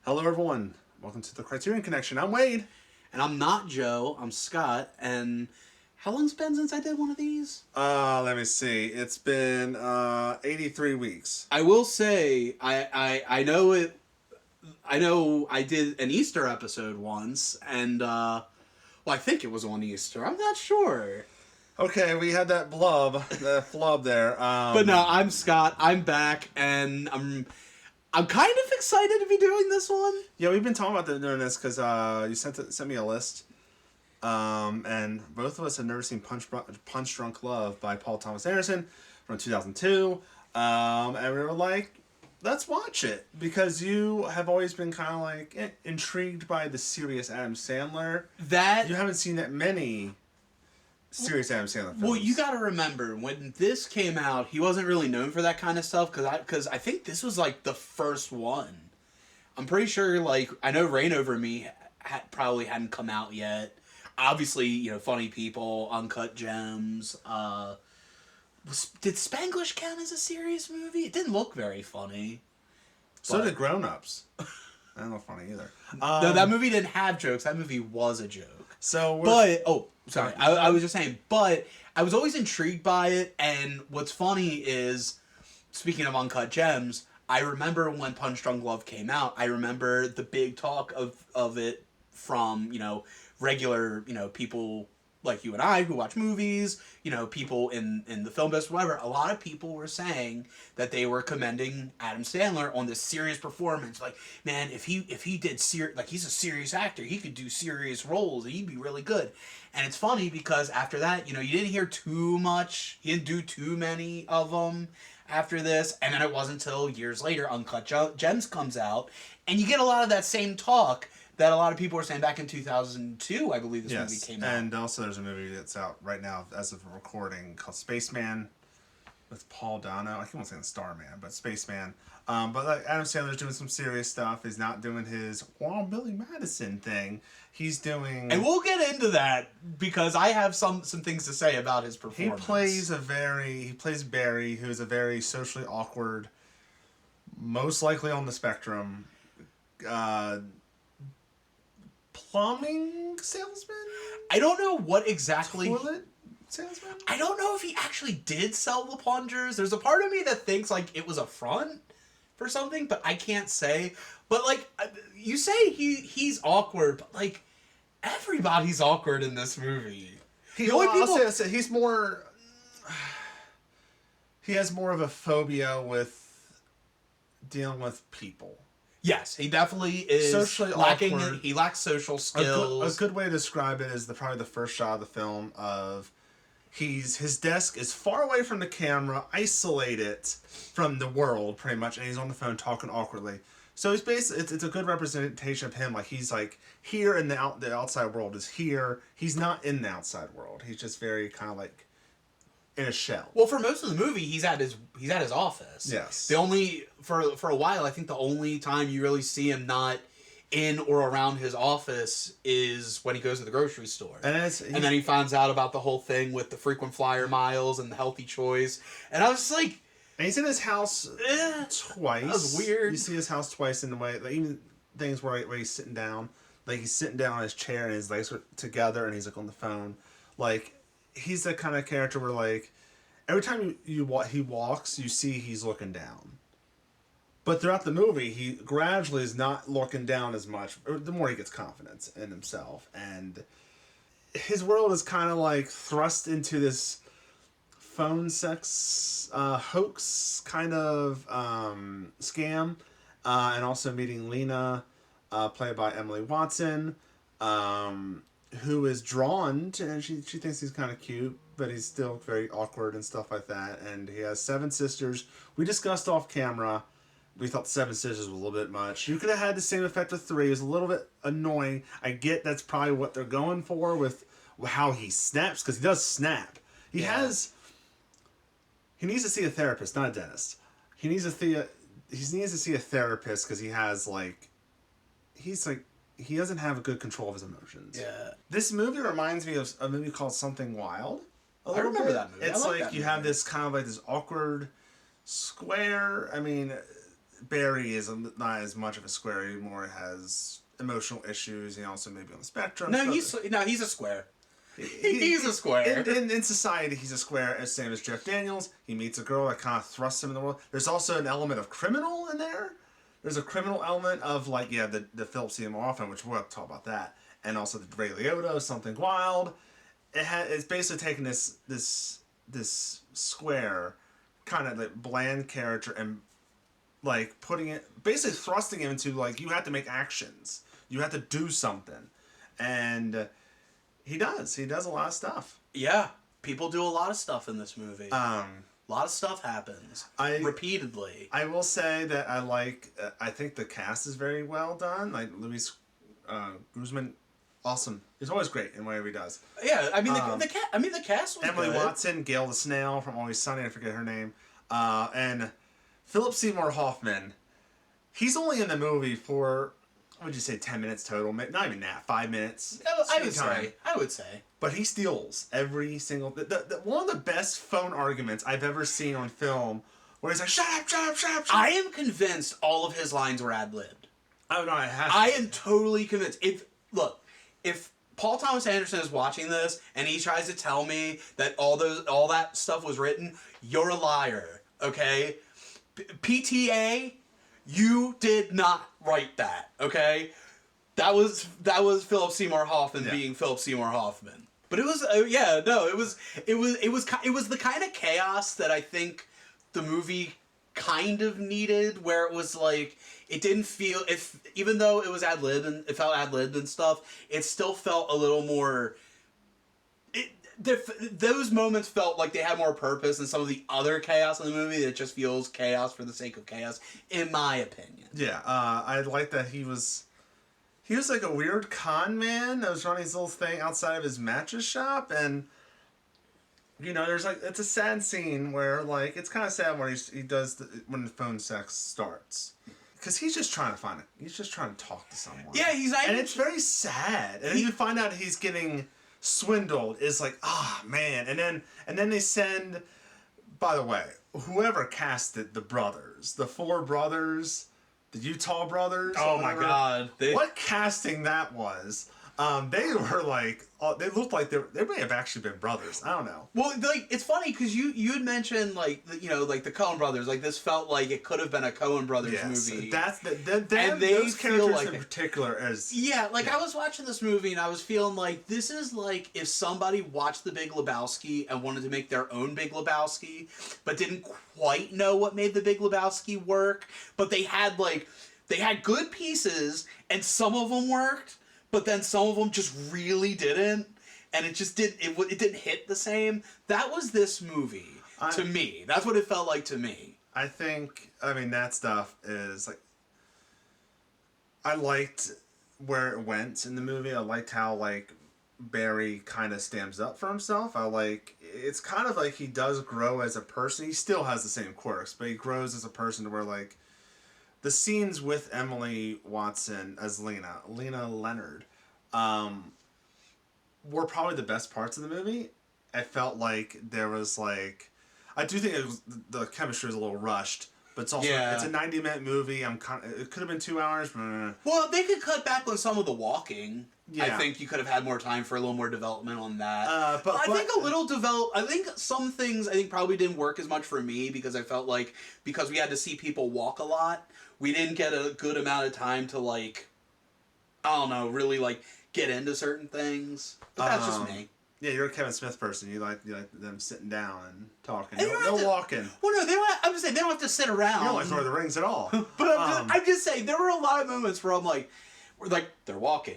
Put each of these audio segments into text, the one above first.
Hello, everyone. Welcome to the Criterion Connection. I'm Wade. And I'm not Joe, I'm Scott, and how long's it been since I did one of these? Let me see. It's been 83 weeks. I will say, I know it, I know I did an Easter episode once, and, well, I think it was on Easter, I'm not sure. Okay, we had that flub there. But no, I'm Scott, I'm back, and I'm kind of excited to be doing this one. Yeah, we've been talking about doing this because you sent me a list. And both of us have never seen Punch Drunk Love by Paul Thomas Anderson from 2002. And we were like, let's watch it. Because you have always been kind of like intrigued by the serious Adam Sandler. You haven't seen that many serious Adam Sandler films. Well, you got to remember, when this came out, he wasn't really known for that kind of stuff, because I think this was, like, the first one. I'm pretty sure, like, I know Reign Over Me probably hadn't come out yet. Obviously, you know, Funny People, Uncut Gems. Did Spanglish count as a serious movie? It didn't look very funny. So did Grown Ups. I don't know funny either. No, that movie didn't have jokes. That movie was a joke. Sorry. I was just saying, but I was always intrigued by it, and what's funny is, speaking of Uncut Gems, I remember when Punch Drunk Love came out, I remember the big talk of it from, you know, regular, you know, people like you and I who watch movies, you know, people in the film business, whatever. A lot of people were saying that they were commending Adam Sandler on this serious performance. Like, man, if he did like, he's a serious actor, he could do serious roles, and he'd be really good. And it's funny because after that, you know, you didn't hear too much. He didn't do too many of them after this. And then it wasn't until years later, Uncut Gems comes out, and you get a lot of that same talk that a lot of people were saying back in 2002, I believe this movie came out. And also there's a movie that's out right now as of recording called Spaceman with Paul Dano. I keep on saying Starman, but Spaceman. But like Adam Sandler's doing some serious stuff. He's not doing his Billy Madison thing. He's doing... And we'll get into that because I have some things to say about his performance. He plays Barry, who's a very socially awkward, most likely on the spectrum, plumbing salesman? I don't know what exactly... Toilet salesman? I don't know if he actually did sell the plungers. There's a part of me that thinks, like, it was a front for something, but I can't say. But, like, you say he's awkward, but, like, everybody's awkward in this movie. I'll say he's more... He has more of a phobia with dealing with people. Yes, he definitely is socially lacking. Awkward. He lacks social skills. A good way to describe it is probably the first shot of the film of his desk is far away from the camera, isolated from the world pretty much, and he's on the phone talking awkwardly. So it's basically it's a good representation of him. Like he's like here in the outside world is here. He's not in the outside world. He's just very kind of like in a shell. Well, for most of the movie, he's at his office. Yes. The only for a while, I think the only time you really see him not in or around his office is when he goes to the grocery store. And then he finds out about the whole thing with the frequent flyer miles and the healthy choice. And I was just like, and he's in his house twice. That was weird. You see his house twice in the way, like even things where he's sitting down, like he's sitting down on his chair and his legs are together and he's like on the phone, like. He's the kind of character where, like, every time he walks, you see he's looking down. But throughout the movie, he gradually is not looking down as much. The more he gets confidence in himself. And his world is kind of, like, thrust into this phone sex hoax kind of scam. And also meeting Lena, played by Emily Watson, who is drawn to, and she thinks he's kind of cute, but he's still very awkward and stuff like that. And he has 7 sisters. We discussed off camera. We thought 7 sisters was a little bit much. You could have had the same effect with 3. It was a little bit annoying. I get that's probably what they're going for with how he snaps, because he does snap. He needs to see a therapist, not a dentist. He needs to see a therapist because he doesn't have a good control of his emotions. yeah. This movie reminds me of a movie called Something Wild. I remember that movie. It's like you have this kind of like this awkward square. I mean, Barry is not as much of a square anymore. Has emotional issues. He also may be on the spectrum. No, but he's a square. He's a square. In society, he's a square, as same as Jeff Daniels. He meets a girl that kind of thrusts him in the world. There's also an element of criminal in there. There's a criminal element of, like, yeah, the Philip Seymour Hoffman, which we'll have to talk about that. And also the Ray Liotta, Something Wild. It's basically taking this square, kind of like bland character and, like, putting it, basically thrusting him into, like, you have to make actions. You have to do something. And he does. He does a lot of stuff. Yeah. People do a lot of stuff in this movie. A lot of stuff happens. Repeatedly. I will say that I think the cast is very well done. Like, Luis Guzman, awesome. He's always great in whatever he does. Yeah, I mean, the cast was Emily good. Watson, Gail the Snail from Always Sunny, I forget her name. And Philip Seymour Hoffman, he's only in the movie for, what would you say, 10 minutes total? Not even that, 5 minutes. I would say. But he steals every single... one of the best phone arguments I've ever seen on film, where he's like, shut up, shut up, shut up, shut up. I am convinced all of his lines were ad-libbed. Oh, no, I am totally convinced. If Paul Thomas Anderson is watching this, and he tries to tell me that all that stuff was written, you're a liar, okay? PTA, you did not write that, okay? That was Philip Seymour Hoffman being Philip Seymour Hoffman. But it was it was the kind of chaos that I think the movie kind of needed, where it was like it didn't feel, even though it was ad-libbed and it felt ad-libbed and stuff, it still felt a little more. Those moments felt like they had more purpose than some of the other chaos in the movie that just feels chaos for the sake of chaos, in my opinion. Yeah, I like that he was like a weird con man that was running his little thing outside of his mattress shop, and you know, there's like, it's a sad scene where, like, it's kind of sad when he does when the phone sex starts. Because he's just trying to talk to someone. Yeah, and it's very sad. And then you find out he's getting swindled. It's like, man. And then they send, by the way, whoever casted the brothers, the four brothers, the Utah brothers. Oh my God. What casting that was. They were like, they looked like they may have actually been brothers. I don't know. Well, like, it's funny because you had mentioned, like, you know, like the Coen brothers. Like, this felt like it could have been a Coen brothers movie. That's and those characters in particular as I was watching this movie and I was feeling like this is like if somebody watched The Big Lebowski and wanted to make their own Big Lebowski, but didn't quite know what made The Big Lebowski work. But they had good pieces and some of them worked. But then some of them just really didn't, and it didn't hit the same. That was this movie to me. That's what it felt like to me. I mean, that stuff is like, I liked where it went in the movie. I liked how, like, Barry kind of stands up for himself. It's kind of like he does grow as a person. He still has the same quirks, but he grows as a person to where, like, the scenes with Emily Watson as Lena Leonard, were probably the best parts of the movie. I felt like there was, like, I do think the chemistry was a little rushed, but it's also it's a 90-minute movie. It could have been 2 hours. Well, they could cut back on some of the walking. Yeah. I think you could have had more time for a little more development on that. But I think I think some things probably didn't work as much for me because I felt like because we had to see people walk a lot, we didn't get a good amount of time to, like, I don't know, really, like, get into certain things. But that's just me. Yeah, you're a Kevin Smith person. You like them sitting down and talking. No walking. Well, no, I'm just saying they don't have to sit around. You don't like Lord of the Rings at all. But I'm just saying there were a lot of moments where they're walking.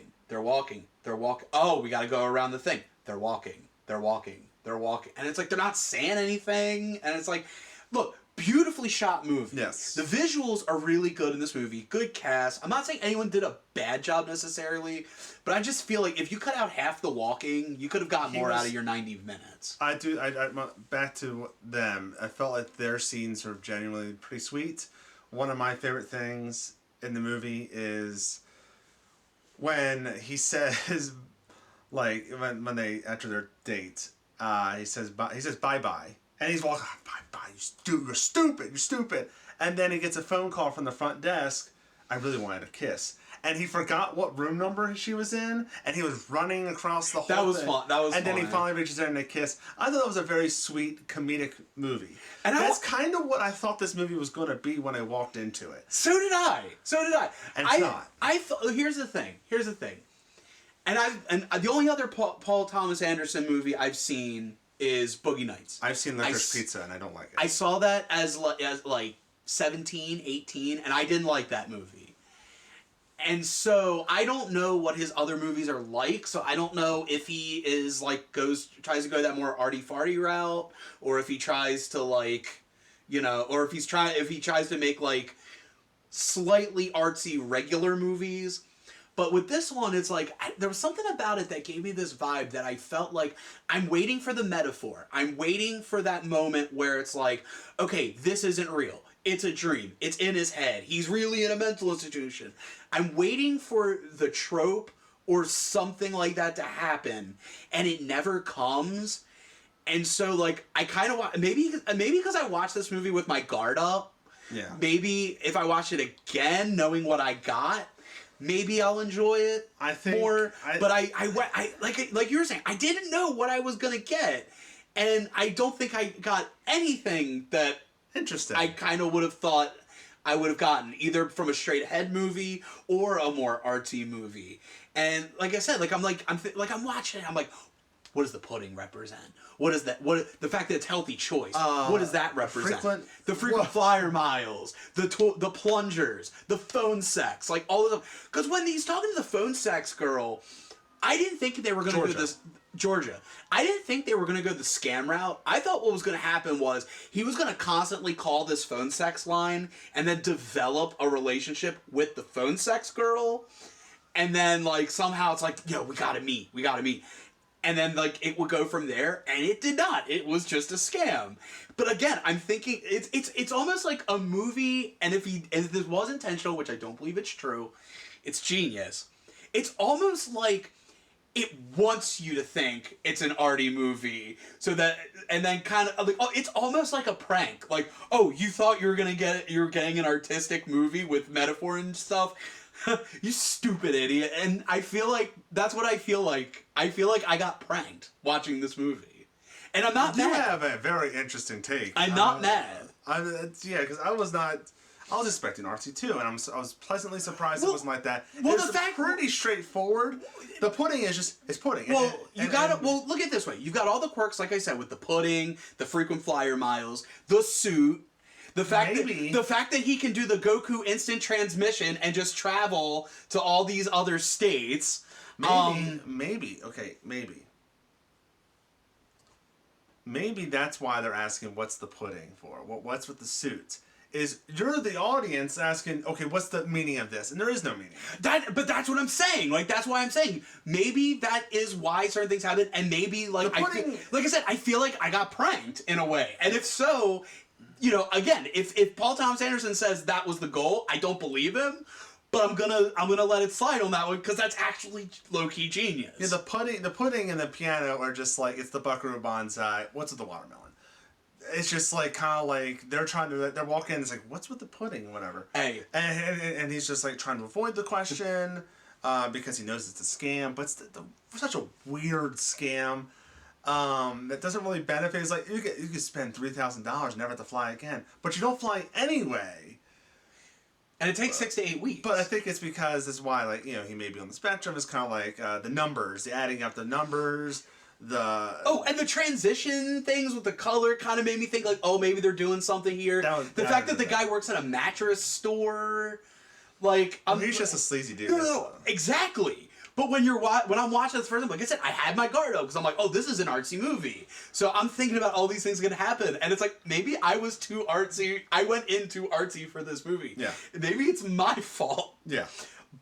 Oh, we got to go around the thing. They're walking. And it's like they're not saying anything. And it's like, look, beautifully shot movie. Yes. The visuals are really good in this movie. Good cast. I'm not saying anyone did a bad job necessarily, but I just feel like if you cut out half the walking, you could have gotten more out of your 90 minutes. I back to them. I felt like their scenes are genuinely pretty sweet. One of my favorite things in the movie is when he says, like, when they enter their date, he says bye bye, and he's walking, bye bye, you're stupid, And then he gets a phone call from the front desk. I really wanted a kiss. And he forgot what room number she was in, and he was running across the whole That was thing. fun. That was And then he fun. finally reaches in and they kiss. I thought that was a very sweet comedic movie. And that's kind of what I thought this movie was going to be when I walked into it. So did I. And it's not. I thought. Here's the thing. And the only other Paul Thomas Anderson movie I've seen is Boogie Nights. I've seen Licorice Pizza, and I don't like it. I saw that as like 17, 18, and I didn't like that movie. And so I don't know what his other movies are like. So I don't know if he is like tries to go that more arty farty route, or if he tries to like, or if he tries to make like slightly artsy regular movies. But with this one, it's like there was something about it that gave me this vibe that I felt like I'm waiting for the metaphor. I'm waiting for that moment where it's like, okay, this isn't real. It's a dream. It's in his head. He's really in a mental institution. I'm waiting for the trope or something like that to happen, and it never comes. And so, like, I kind of maybe because I watched this movie with my guard up. Yeah. Maybe if I watch it again, knowing what I got, maybe I'll enjoy it more. But I like you were saying, I didn't know what I was gonna get, and I don't think I got anything that. Interesting. I kind of would have thought I would have gotten either from a straight ahead movie or a more artsy movie. And like I said, like I'm watching it. I'm like, what does the pudding represent? What is that? The fact that it's healthy choice? What does that represent? The frequent flyer miles, the plungers, the phone sex, like all of them. Because when he's talking to the phone sex girl, I didn't think they were going to do this. Georgia. I didn't think they were going to go the scam route. I thought what was going to happen was he was going to constantly call this phone sex line and then develop a relationship with the phone sex girl. And then, like, somehow it's like, yo, we got to meet. And then, like, it would go from there, and it did not. It was just a scam. But again, I'm thinking it's almost like a movie, and if this was intentional, which I don't believe it's true, it's genius. It's almost like it wants you to think it's an arty movie, so that, and then kind of like, oh, it's almost like a prank. Like, oh, you thought you were getting an artistic movie with metaphor and stuff. You stupid idiot. And I feel like that's what I feel like. I feel like I got pranked watching this movie, and I'm not mad. You have a very interesting take. I'm not mad. Because I was expecting artsy too, and I was pleasantly surprised it wasn't like that. Well, it's pretty straightforward. The pudding is just it's pudding. Well, well, look at it this way. You've got all the quirks, like I said, with the pudding, the frequent flyer miles, the suit, the fact that he can do the Goku instant transmission and just travel to all these other states. Maybe that's why they're asking what's the pudding for? What's with the suit? Is you're the audience asking, okay, what's the meaning of this? And there is no meaning. But that's what I'm saying. Like, that's why I'm saying maybe that is why certain things happen, and maybe like like I said, I feel like I got pranked in a way. And if so, again, if Paul Thomas Anderson says that was the goal, I don't believe him. But I'm gonna let it slide on that one because that's actually low key genius. Yeah, the pudding and the piano are just like it's the Buckaroo Banzai. What's with the watermelon? It's just like kind of like they're walking in. It's like what's with the pudding, whatever. Hey, and he's just like trying to avoid the question because he knows it's a scam. But it's such a weird scam that doesn't really benefit. It's like you could spend $3,000 never have to fly again, but you don't fly anyway. And it takes 6 to 8 weeks. But I think it's because that's why, like, he may be on the spectrum. It's kind of like the numbers, the adding up the numbers, and the transition things with the color kind of made me think, like, oh, maybe they're doing something here. The fact that the guy works at a mattress store, like... he's just a sleazy dude. No, exactly. But when I'm watching this first time, like I said, I had my guard up because I'm like, oh, this is an artsy movie. So I'm thinking about all these things going to happen. And it's like, maybe I was too artsy. I went in too artsy for this movie. Yeah. Maybe it's my fault. Yeah.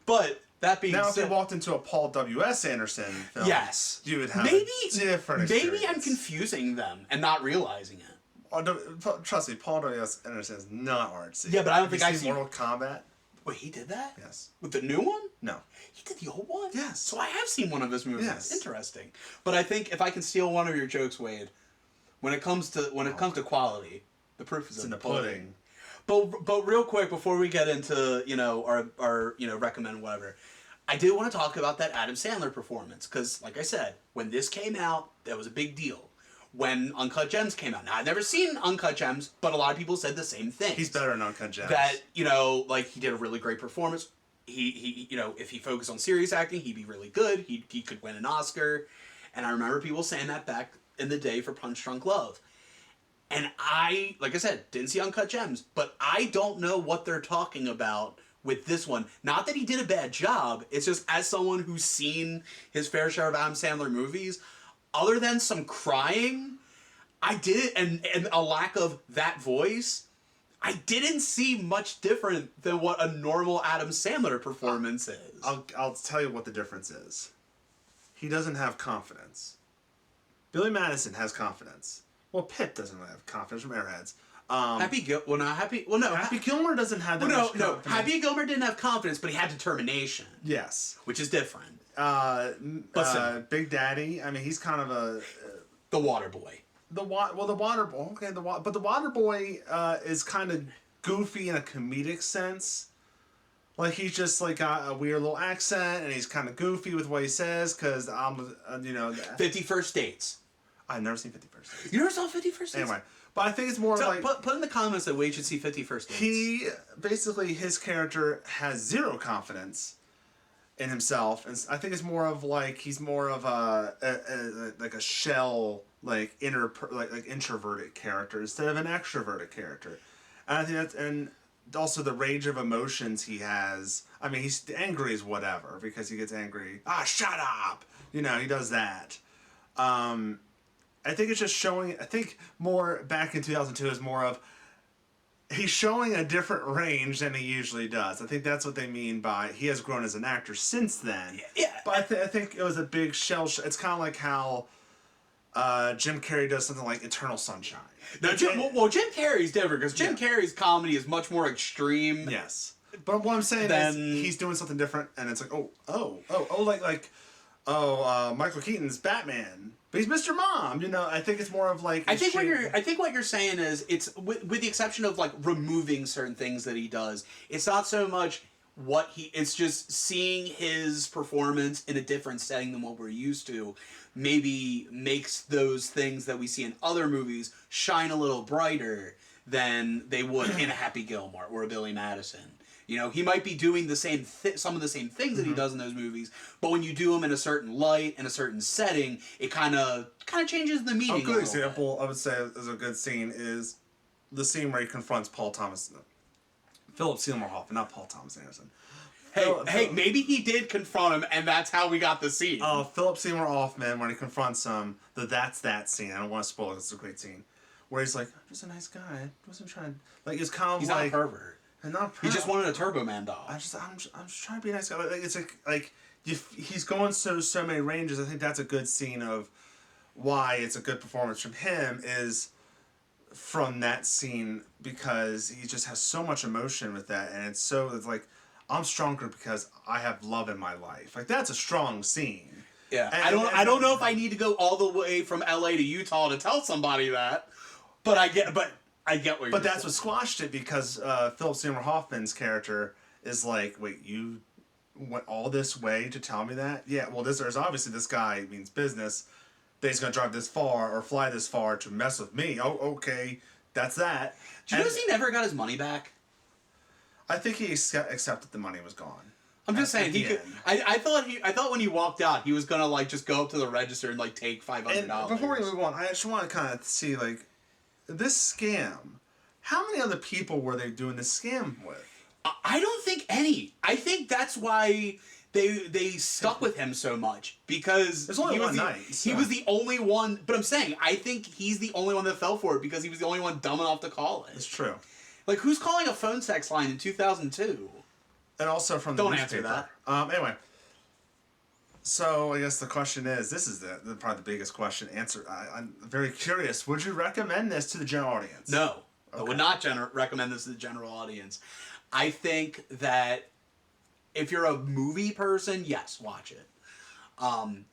But that being said... Now, if you walked into a Paul W.S. Anderson film, yes, you would have a different experience. Maybe I'm confusing them and not realizing it. Oh, trust me, Paul W.S. Anderson is not artsy. Yeah, but I don't think I've seen Mortal Kombat. Wait, he did that? Yes. With the new one? No. He did the old one? Yes. So I have seen one of his movies. Yes. Interesting. But I think if I can steal one of your jokes, Wade, when it comes to quality, the proof is in the pudding. But real quick before we get into our recommend whatever, I did want to talk about that Adam Sandler performance because, like I said, when this came out, that was a big deal. When Uncut Gems came out, now I've never seen Uncut Gems, but a lot of people said the same thing. He's better than Uncut Gems. That like he did a really great performance. He if he focused on serious acting, he'd be really good. He could win an Oscar, and I remember people saying that back in the day for Punch Drunk Love. And I, like I said, didn't see Uncut Gems, but I don't know what they're talking about with this one. Not that he did a bad job, it's just as someone who's seen his fair share of Adam Sandler movies, other than some crying, I did, and a lack of that voice, I didn't see much different than what a normal Adam Sandler performance is. I'll tell you what the difference is. He doesn't have confidence. Billy Madison has confidence. Well, Pitt doesn't really have confidence from Airheads. Happy Gilmore doesn't have that much confidence. Happy Gilmore didn't have confidence, but he had determination. Yes. Which is different. Big Daddy, I mean, he's kind of a... the water boy. The water boy, okay, but the water boy is kind of goofy in a comedic sense. Like, he's just, like, got a weird little accent, and he's kind of goofy with what he says, because, 50 First Dates. I've never seen 50 First Dates. You never saw 50 First Dates? Anyway, but I think it's more like... Put in the comments that we should see 50 First Dates. Basically, his character has zero confidence in himself, and I think it's more of, like, he's more of like a shell, like, introverted character instead of an extroverted character. And I think that's... And also the range of emotions he has. I mean, he's angry as whatever, because he gets angry. Shut up! He does that. I think it's just showing... I think more back in 2002 is more of... He's showing a different range than he usually does. I think that's what they mean by... He has grown as an actor since then. Yeah. But I think it was a big shell... It's kind of like how Jim Carrey does something like Eternal Sunshine. Now, Jim Carrey's different, because Jim Carrey's comedy is much more extreme. Yes. But what I'm saying is he's doing something different, and it's like, Michael Keaton's Batman, but he's Mr. Mom. I think it's more of like. I think what you're saying is it's with the exception of like removing certain things that he does. It's not so much it's just seeing his performance in a different setting than what we're used to. Maybe makes those things that we see in other movies shine a little brighter than they would in a Happy Gilmore or a Billy Madison. He might be doing the same some of the same things that he does in those movies, but when you do them in a certain light, in a certain setting, it kind of changes the meaning. A good example, I would say, is a good scene is the scene where he confronts Philip Seymour Hoffman, not Paul Thomas Anderson. Hey, maybe he did confront him, and that's how we got the scene. Philip Seymour Hoffman, when he confronts him, that's that scene. I don't want to spoil it. It's a great scene where he's like, "I'm just a nice guy. I wasn't trying." Like, it's kind of he's like not a pervert. And not he just wanted a Turbo Man doll. I'm just trying to be a nice guy. Like, it's like he's going so many ranges. I think that's a good scene of why it's a good performance from him is from that scene, because he just has so much emotion with that, and it's like, I'm stronger because I have love in my life. Like, that's a strong scene. Yeah, and I don't know if I need to go all the way from LA to Utah to tell somebody that, but I get what you're But that's what squashed it, because Philip Seymour Hoffman's character is like, wait, you went all this way to tell me that? Yeah, well, there's obviously this guy means business. That he's going to drive this far or fly this far to mess with me. Oh, okay, that's that. Do you notice he never got his money back? I think he accepted the money was gone. I'm just saying he could. I thought when he walked out, he was gonna like just go up to the register and like take $500. Before we move on, I just want to kind of see like this scam. How many other people were they doing this scam with? I don't think any. I think that's why they stuck with him so much, because there's only one night. So. He was the only one. But I'm saying I think he's the only one that fell for it, because he was the only one dumb enough to call it. It's true. Like, who's calling a phone sex line in 2002? And also from the newspaper. Don't answer that. Anyway, so I guess the question is, this is probably the biggest question. I'm very curious. Would you recommend this to the general audience? No. Okay. I would not recommend this to the general audience. I think that if you're a movie person, yes, watch it.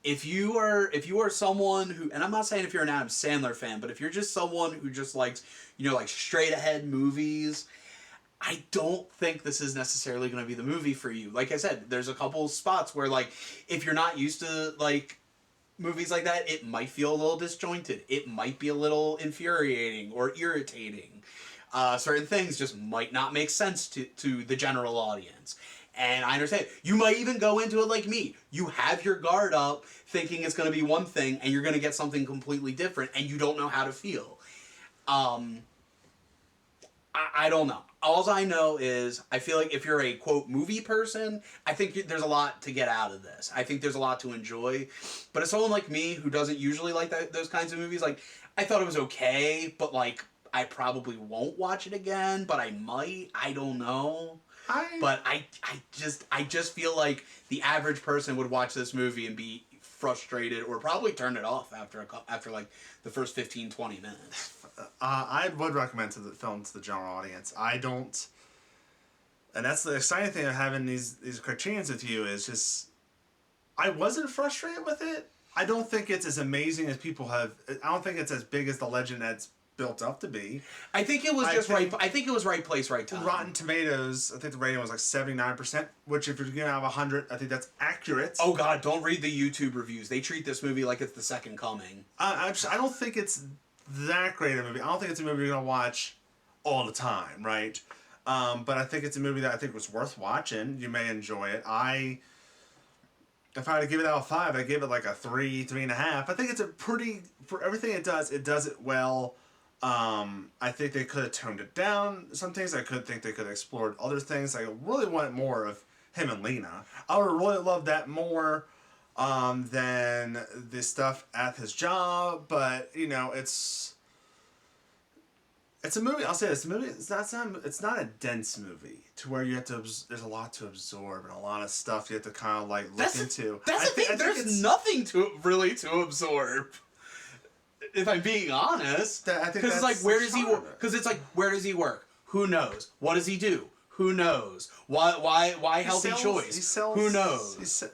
If you are someone who, and I'm not saying if you're an Adam Sandler fan, but if you're just someone who just likes, like straight ahead movies, I don't think this is necessarily going to be the movie for you. Like I said, there's a couple spots where, like, if you're not used to, like, movies like that, it might feel a little disjointed. It might be a little infuriating or irritating. Certain things just might not make sense to the general audience. And I understand. You might even go into it like me. You have your guard up thinking it's going to be one thing and you're going to get something completely different and you don't know how to feel. I don't know. All I know is I feel like if you're a, quote, movie person, I think there's a lot to get out of this. I think there's a lot to enjoy. But as someone like me who doesn't usually like those kinds of movies, like, I thought it was okay, but, like, I probably won't watch it again, but I might. I don't know. But I just feel like the average person would watch this movie and be frustrated or probably turn it off after like the first 15, 20 minutes. I would recommend the film to the general audience. I don't, and that's the exciting thing of having these Criterions with you is just, I wasn't frustrated with it. I don't think it's as amazing as people have. I don't think it's as big as the legend that's built up to be. I think it was right. I think it was right place, right time. Rotten Tomatoes, I think the rating was like 79%, which if you're gonna have 100, I think that's accurate. Oh God, don't read the YouTube reviews. They treat this movie like it's the second coming. I don't think it's that great a movie. I don't think it's a movie you're gonna watch all the time, right? But I think it's a movie that I think was worth watching. You may enjoy it. If I had to give it out of 5, I'd give it like a 3, 3.5. I think it's a pretty, for everything it does it well. I think they could have toned it down. Some things I could think they could have explored. Other things I really wanted more of him and Lena. I would have really loved that more than the stuff at his job. But you know, it's a movie. I'll say this: movie. It's not a dense movie to where you have to. There's a lot to absorb and a lot of stuff you have to kind of like look into. That's the thing. There's nothing to absorb. If I'm being honest, because it's like where does he work? Because it's like where does he work? Who knows? What does he do? Who knows? Why healthy choice? Who knows?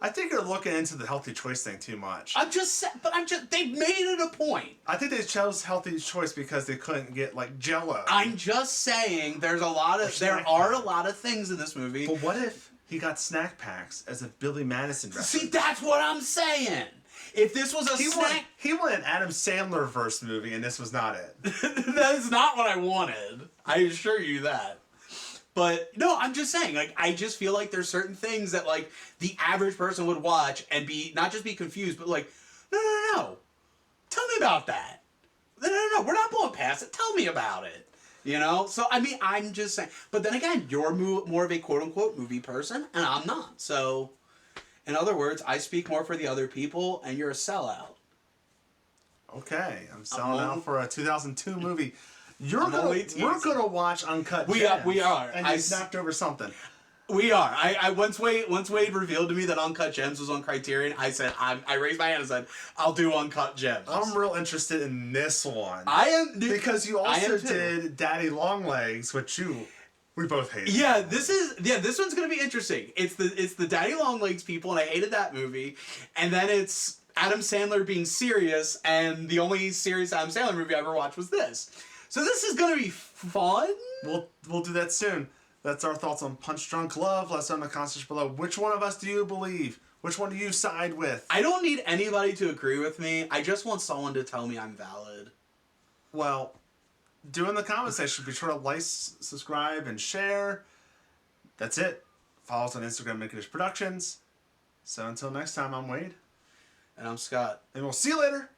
I think you're looking into the healthy choice thing too much. They've made it a point. I think they chose healthy choice because they couldn't get like Jell-O. I'm just saying there are a lot of things in this movie. But what if he got snack packs as a Billy Madison reference? See, that's what I'm saying. If this was he wanted an Adam Sandler verse movie, and this was not it. That is not what I wanted. I assure you that. But no, I'm just saying, like, I just feel like there's certain things that like the average person would watch and be not just be confused, but like, no. Tell me about that. No. We're not blowing past it. Tell me about it. You know? So I mean, I'm just saying. But then again, you're more of a quote unquote movie person, and I'm not. So. In other words, I speak more for the other people, and you're a sellout. Okay, I'm selling out for a 2002 movie. We're gonna watch Uncut Gems. We are. And I snapped over something. We are. Once Wade revealed to me that Uncut Gems was on Criterion, I said I raised my hand and said I'll do Uncut Gems. I'm real interested in this one. I am because you also did Daddy Longlegs, which we both hated. Yeah, this one's gonna be interesting. It's the Daddy Longlegs people, and I hated that movie. And then it's Adam Sandler being serious, and the only serious Adam Sandler movie I ever watched was this. So this is gonna be fun. We'll do that soon. That's our thoughts on Punch Drunk Love. Let us know in the comments below. Which one of us do you believe? Which one do you side with? I don't need anybody to agree with me. I just want someone to tell me I'm valid. Well, do in the comment section. Be sure to like, subscribe, and share. That's it. Follow us on Instagram, Condish Productions. So until next time, I'm Wade. And I'm Scott. And we'll see you later.